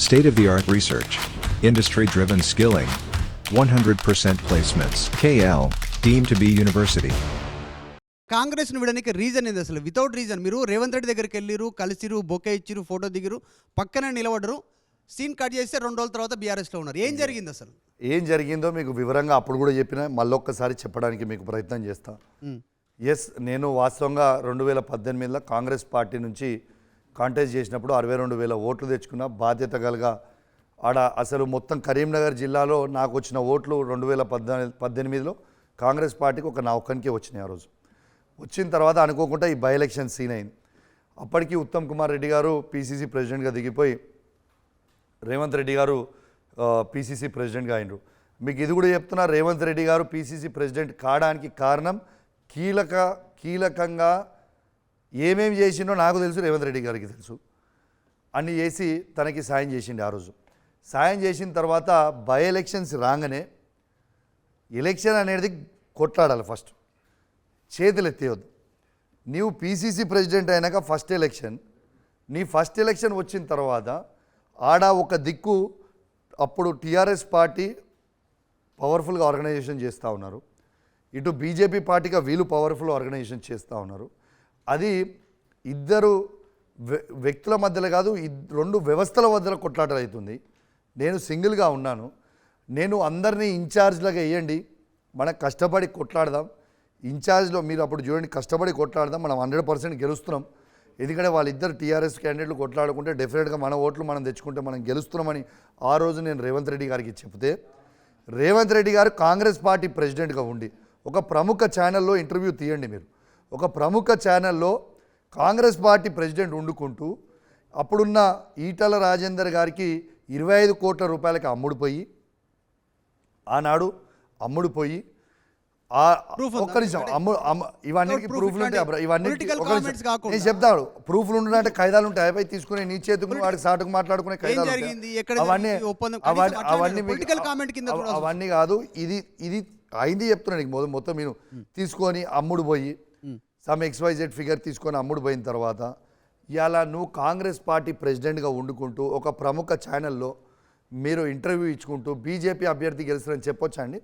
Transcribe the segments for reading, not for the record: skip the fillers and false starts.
State-of-the-art research. Industry-driven skilling. 100% placements. KL, deemed to be university. కాంగ్రెస్ను విడడానికి reason ఏంది అసలు? Without reason మీరు రేవంత్ రెడ్డి దగ్గరికి వెళ్ళిరు, కలిసిరు, బొకే ఇచ్చిరు, ఫోటో దిగిరు, పక్కనే నిలబడరు, సీన్ కట్ చేస్తే 2 రోజుల తర్వాత బీఆర్ఎస్లో ఉన్నారు. ఏం జరిగింది అసలు? ఏం జరిగిందో మీకు వివరంగా అప్పుడు కూడా చెప్పిన, మళ్ళొక్కసారి చెప్పడానికి మీకు ప్రయత్నం చేస్తా. ఎస్, నేను వాస్తవంగా 2018లో కాంగ్రెస్ పార్టీ నుంచి కాంటెస్ట్ చేసినప్పుడు 62,000 ఓట్లు తెచ్చుకున్న బాధ్యత కలగా ఆడ అసలు మొత్తం కరీంనగర్ జిల్లాలో నాకు వచ్చిన ఓట్లు 2018లో కాంగ్రెస్ పార్టీకి నా ఒక్కనికే వచ్చినాయి. ఆ రోజు వచ్చిన తర్వాత అనుకోకుండా ఈ బై ఎలక్షన్ సీన్ అయింది. అప్పటికి ఉత్తమ్ కుమార్ రెడ్డి గారు పీసీసీ ప్రెసిడెంట్గా దిగిపోయి రేవంత్ రెడ్డి గారు పీసీసీ ప్రెసిడెంట్గా అయినరు. మీకు ఇది కూడా చెప్తున్నా, రేవంత్ రెడ్డి గారు పీసీసీ ప్రెసిడెంట్ కావడానికి కారణం కీలకంగా ఏమేమి చేసిండో నాకు తెలుసు, రేవంత్ రెడ్డి గారికి తెలుసు. అన్నీ చేసి తనకి సాయం చేసిండు. ఆ రోజు సాయం చేసిన తర్వాత బై ఎలక్షన్స్ రాగానే ఎలక్షన్ అనేది కొట్లాడాలి, ఫస్ట్ చేతులు ఎత్తేయొద్దు. నీవు పీసీసీ ప్రెసిడెంట్ అయినాక ఫస్ట్ ఎలక్షన్, నీ ఫస్ట్ ఎలక్షన్ వచ్చిన తర్వాత ఆడ ఒక దిక్కు అప్పుడు టీఆర్ఎస్ పార్టీ పవర్ఫుల్గా ఆర్గనైజేషన్ చేస్తూ ఉన్నారు, ఇటు బీజేపీ పార్టీగా వీళ్ళు పవర్ఫుల్ ఆర్గనైజేషన్ చేస్తూ ఉన్నారు. అది ఇద్దరు వ్యక్తుల మధ్యలో కాదు, 2 వ్యవస్థల మధ్యలో కొట్లాట అవుతుంది. నేను సింగిల్గా ఉన్నాను. నేను అందరినీ ఇన్ఛార్జ్లాగా వేయండి, మనం కష్టపడి కొట్లాడదాం. ఇన్ఛార్జ్లో మీరు అప్పుడు చూడండి, కష్టపడి కొట్లాడదాం, మనం 100% గెలుస్తున్నాం. ఎందుకంటే వాళ్ళిద్దరు టీఆర్ఎస్ క్యాండిడేట్లు కొట్లాడుకుంటే డెఫినెట్గా మన ఓట్లు మనం తెచ్చుకుంటే మనం గెలుస్తున్నామని ఆ రోజు నేను రేవంత్ రెడ్డి గారికి చెప్తే, రేవంత్ రెడ్డి గారు కాంగ్రెస్ పార్టీ ప్రెసిడెంట్గా ఉండి ఒక ప్రముఖ ఛానల్లో ఇంటర్వ్యూ తీయండి మీరు. ఒక ప్రముఖ ఛానల్లో కాంగ్రెస్ పార్టీ ప్రెసిడెంట్ వండుకుంటూ అప్పుడున్న ఈటల రాజేందర్ గారికి 25 కోట్ల రూపాయలకి అమ్ముడుపోయి, ఆనాడు అమ్ముడుపోయి ఒక్క నిమిషం ఇవన్నీ ప్రూఫ్లు ఉంటాయి. ఇవన్నీ నేను చెప్తాడు, ప్రూఫ్లు ఉండాలంటే ఖైదాలు ఉంటాయి. అయిపోయి తీసుకునే నీ చేతుకు వాడికి సాటుకు మాట్లాడుకునే ఖైదాలు అవన్నీ కాదు. ఇది అయింది చెప్తున్నాను నీకు. మొత్తం మీరు తీసుకొని అమ్ముడు పోయి సమ్ XYZ ఫిగర్ తీసుకొని అమ్ముడు పోయిన తర్వాత ఇలా నువ్వు కాంగ్రెస్ పార్టీ ప్రెసిడెంట్గా వండుకుంటూ ఒక ప్రముఖ ఛానల్లో మీరు ఇంటర్వ్యూ ఇచ్చుకుంటూ బీజేపీ అభ్యర్థి గెలుస్తారని చెప్పొచ్చా అండి?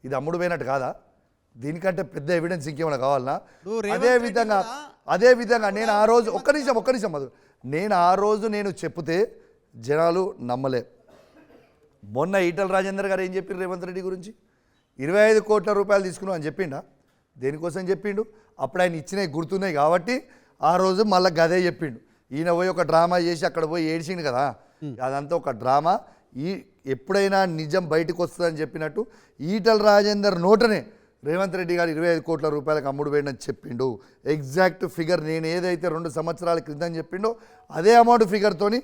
ఇది అమ్ముడు పోయినట్టు కాదా? దీనికంటే పెద్ద ఎవిడెన్స్ ఇంకేమైనా కావాలన్నా? అదే విధంగా నేను ఆ రోజు ఒక్క నిమిషం అది నేను ఆ రోజు నేను చెప్తే జనాలు నమ్మలే. మొన్న ఈటల రాజేందర్ గారు ఏం చెప్పారు రేవంత్ రెడ్డి గురించి? 25 కోట్ల రూపాయలు తీసుకున్నావు అని చెప్పిండా? దేనికోసం చెప్పిండు? అప్పుడు ఆయన ఇచ్చినవి గుర్తున్నాయి కాబట్టి ఆ రోజు మళ్ళీ గదే చెప్పిండు. ఈయన పోయి ఒక డ్రామా చేసి అక్కడ పోయి ఏడ్చిండు కదా, అదంతా ఒక డ్రామా. ఎప్పుడైనా నిజం బయటకు వస్తుందని చెప్పినట్టు ఈటల రాజేందర్ నోటనే రేవంత్ రెడ్డి గారు 25 కోట్ల రూపాయలకు అమ్ముడు వేయని చెప్పిండు. ఎగ్జాక్ట్ ఫిగర్ నేను ఏదైతే 2 సంవత్సరాల క్రితం చెప్పిండో అదే అమౌంట్ ఫిగర్తోని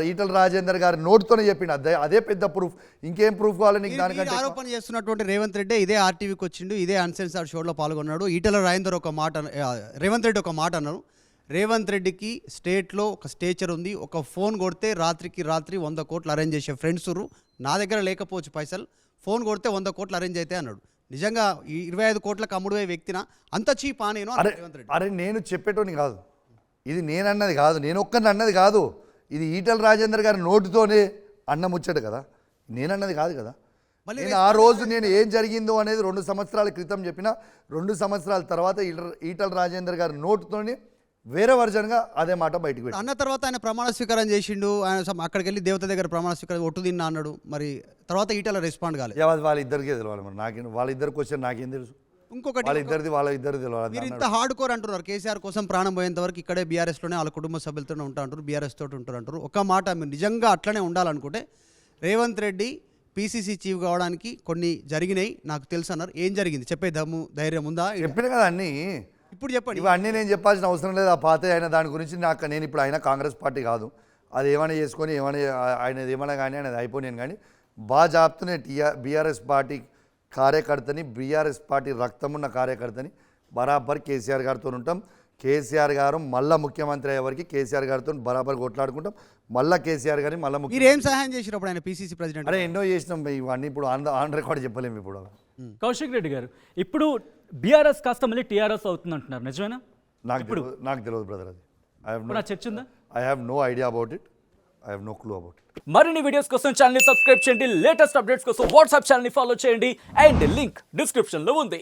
ఈటల రాజేందర్ గారి నోటుతోనే చెప్పిండు. అదే పెద్ద ప్రూఫ్. ఇంకేం ప్రూఫ్ కావాలి నీకు? దానికంటే ఆరోపణ చేస్తున్నటువంటి రేవంత్ రెడ్డి ఇదే ఆర్టీవీకి వచ్చిండు, ఇదే అన్సెన్సార్డ్ షోలో పాల్గొన్నాడు. ఈటల రాజేందర్ రేవంత్ రెడ్డి ఒక మాట అన్నారు. రేవంత్ రెడ్డికి స్టేట్లో ఒక స్టేచర్ ఉంది, ఒక ఫోన్ కొడితే రాత్రికి రాత్రి 100 కోట్లు అరేంజ్ చేసే ఫ్రెండ్స్ నా దగ్గర లేకపోవచ్చు పైసలు, ఫోన్ కొడితే 100 కోట్లు అరేంజ్ అయితే అన్నాడు. నిజంగా ఈ 25 కోట్లకు అమ్ముడుపోయే వ్యక్తిన అంత చీపా నేను? అరే నేను చెప్పేటోని కాదు, ఇది నేనన్నది కాదు, నేను ఒక్కరిని అన్నది కాదు, ఇది ఈటల రాజేందర్ గారి నోటుతోనే అన్న ముచ్చట కదా, నేనన్నది కాదు కదా. నేను ఆ రోజు నేను ఏం జరిగిందో అనేది 2 సంవత్సరాల క్రితం చెప్పిన, 2 సంవత్సరాల తర్వాత ఈటల రాజేందర్ గారి నోటుతోనే వేరే వర్జన్గా అదే మాట బయటకు పెట్టి అన్న తర్వాత ఆయన ప్రమాణ స్వీకారం చేసిండు. ఆయన అక్కడికి వెళ్ళి దేవత దగ్గర ప్రమాణ స్వీకారం ఒట్టు తిన్నా అన్నాడు. మరి తర్వాత ఈటల రెస్పాండ్ కాలేదు. వాళ్ళిద్దరికే తెలియాలి. మరి నాకేం వాళ్ళిద్దరికి వచ్చారు, నాకేం తెలుసు? ఇంకొకటి వాళ్ళిద్దరు తెలియాలి. మీరు ఇంత హార్డ్ కోర్ అంటున్నారు, కేసీఆర్ కోసం ప్రాణం పోయేంత వరకు ఇక్కడే బీఆర్ఎస్లోనే వాళ్ళ కుటుంబ సభ్యులతోనే ఉంటా అంటారు, బీఆర్ఎస్ తోటి ఉంటారు అంటారు. ఒక మాట, మీరు నిజంగా అట్లనే ఉండాలనుకుంటే రేవంత్ రెడ్డి పీసీసీ చీఫ్ కావడానికి కొన్ని జరిగినాయి నాకు తెలుసు అన్నారు. ఏం జరిగింది చెప్పే ధైర్యం ఉందా? చెప్పిన కదా అన్నీ, ఇప్పుడు చెప్పండి. ఇవన్నీ నేను చెప్పాల్సిన అవసరం లేదు. ఆ పాత అయిన దాని గురించి నేను ఇప్పుడు ఆయన కాంగ్రెస్ పార్టీ కాదు, అది ఏమైనా చేసుకొని ఆయనది ఏమైనా కానీ ఆయనది అయిపోయాను. కానీ బాగా చెప్తూనే బీఆర్ఎస్ పార్టీ కార్యకర్తని, బీఆర్ఎస్ పార్టీ రక్తమున్న కార్యకర్తని బరాబర్ కేసీఆర్ గారితో ఉంటాం. కేసీఆర్ గారు మళ్ళీ ముఖ్యమంత్రి అయ్యే వరకు కేసీఆర్ గారితో బరాబర్ కొట్లాడుకుంటాం. మళ్ళీ కేసీఆర్ గారిని మళ్ళీ మీరు ఏం సహాయం చేసినప్పుడు ఆయన పీసీసీ ప్రెసిడెంట్? అరే ఎన్నో చేసినాం, ఇవన్నీ ఇప్పుడు ఆన్ రికార్డ్ చెప్పలేము. ఇప్పుడు కౌశిక్ రెడ్డి గారు, ఇప్పుడు బీఆర్ఎస్ కాస్త మళ్ళీ టీఆర్ఎస్ అవుతుంది అంటున్నారు, నిజమేనా? నాకు తెలియదు బ్రదర్, అది చర్చ ఉందా? I have no idea about it, I have no clue about it. మరిన్ని వీడియోస్ కోసం ఛానల్ ని సబ్స్క్రైబ్ చేయండి, లేటెస్ట్ అప్డేట్స్ కోసం వాట్సాప్ ఛానల్ ని ఫాలో చేయండి అండ్ లింక్ డిస్క్రిప్షన్ లో ఉంది.